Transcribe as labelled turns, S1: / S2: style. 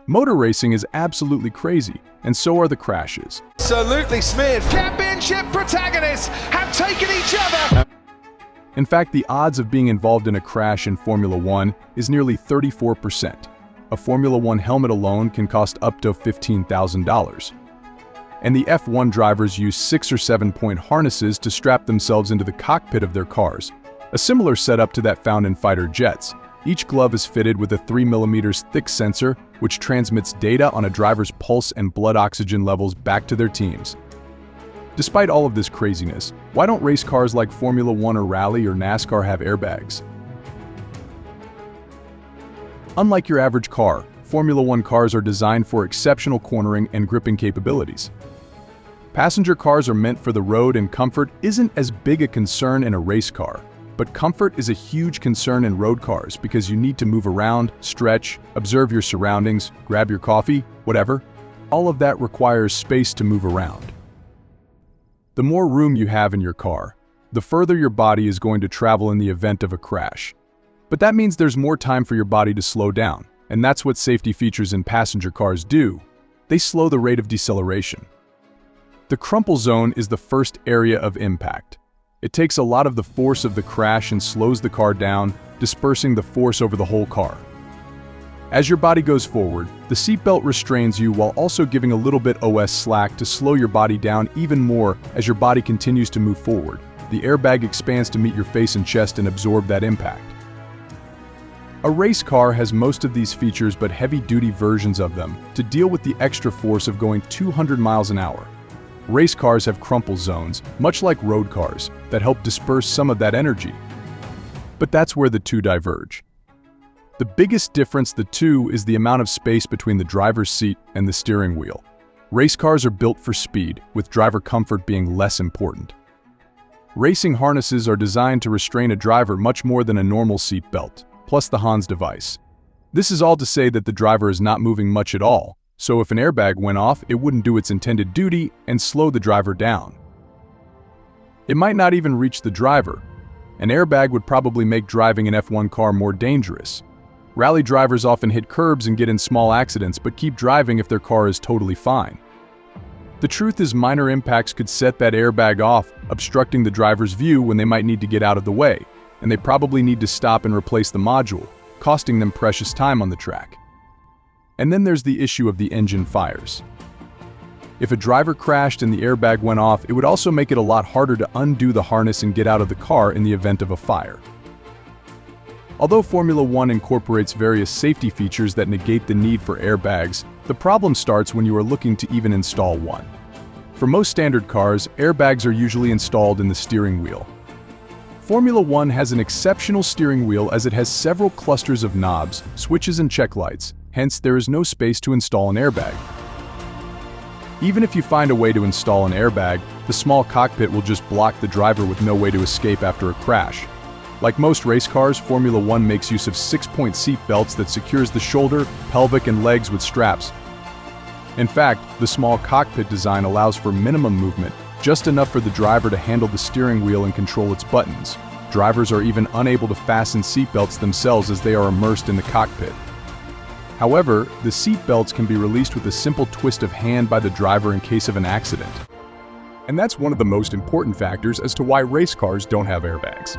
S1: Motor racing is absolutely crazy, and so are the crashes.
S2: Absolutely smeared. Championship protagonists have taken each other.
S1: In fact, the odds of being involved in a crash in Formula One is nearly 34%. A Formula One helmet alone can cost up to $15,000. And the F1 drivers use 6 or 7-point harnesses to strap themselves into the cockpit of their cars, a similar setup to that found in fighter jets. Each glove is fitted with a 3mm thick sensor, which transmits data on a driver's pulse and blood oxygen levels back to their teams. Despite all of this craziness, why don't race cars like Formula One or Rally or NASCAR have airbags? Unlike your average car, Formula One cars are designed for exceptional cornering and gripping capabilities. Passenger cars are meant for the road, and comfort isn't as big a concern in a race car. But comfort is a huge concern in road cars because you need to move around, stretch, observe your surroundings, grab your coffee, whatever. All of that requires space to move around. The more room you have in your car, the further your body is going to travel in the event of a crash. But that means there's more time for your body to slow down, and that's what safety features in passenger cars do. They slow the rate of deceleration. The crumple zone is the first area of impact. It takes a lot of the force of the crash and slows the car down, dispersing the force over the whole car. As your body goes forward, the seatbelt restrains you while also giving a little bit OS slack to slow your body down even more as your body continues to move forward. The airbag expands to meet your face and chest and absorb that impact. A race car has most of these features but heavy-duty versions of them to deal with the extra force of going 200 miles an hour. Race cars have crumple zones, much like road cars, that help disperse some of that energy. But that's where the two diverge. The biggest difference the two is the amount of space between the driver's seat and the steering wheel. Race cars are built for speed, with driver comfort being less important. Racing harnesses are designed to restrain a driver much more than a normal seat belt, plus the Hans device. This is all to say that the driver is not moving much at all, so if an airbag went off, it wouldn't do its intended duty and slow the driver down. It might not even reach the driver. An airbag would probably make driving an F1 car more dangerous. Rally drivers often hit curbs and get in small accidents, but keep driving if their car is totally fine. The truth is, minor impacts could set that airbag off, obstructing the driver's view when they might need to get out of the way, and they probably need to stop and replace the module, costing them precious time on the track. And then there's the issue of the engine fires. If a driver crashed and the airbag went off, it would also make it a lot harder to undo the harness and get out of the car in the event of a fire. Although Formula One incorporates various safety features that negate the need for airbags, the problem starts when you are looking to even install one. For most standard cars, airbags are usually installed in the steering wheel. Formula One has an exceptional steering wheel as it has several clusters of knobs, switches and check lights. Hence, there is no space to install an airbag. Even if you find a way to install an airbag, the small cockpit will just block the driver with no way to escape after a crash. Like most race cars, Formula One makes use of 6-point seat belts that secures the shoulder, pelvic, and legs with straps. In fact, the small cockpit design allows for minimum movement, just enough for the driver to handle the steering wheel and control its buttons. Drivers are even unable to fasten seat belts themselves as they are immersed in the cockpit. However, the seat belts can be released with a simple twist of hand by the driver in case of an accident. And that's one of the most important factors as to why race cars don't have airbags.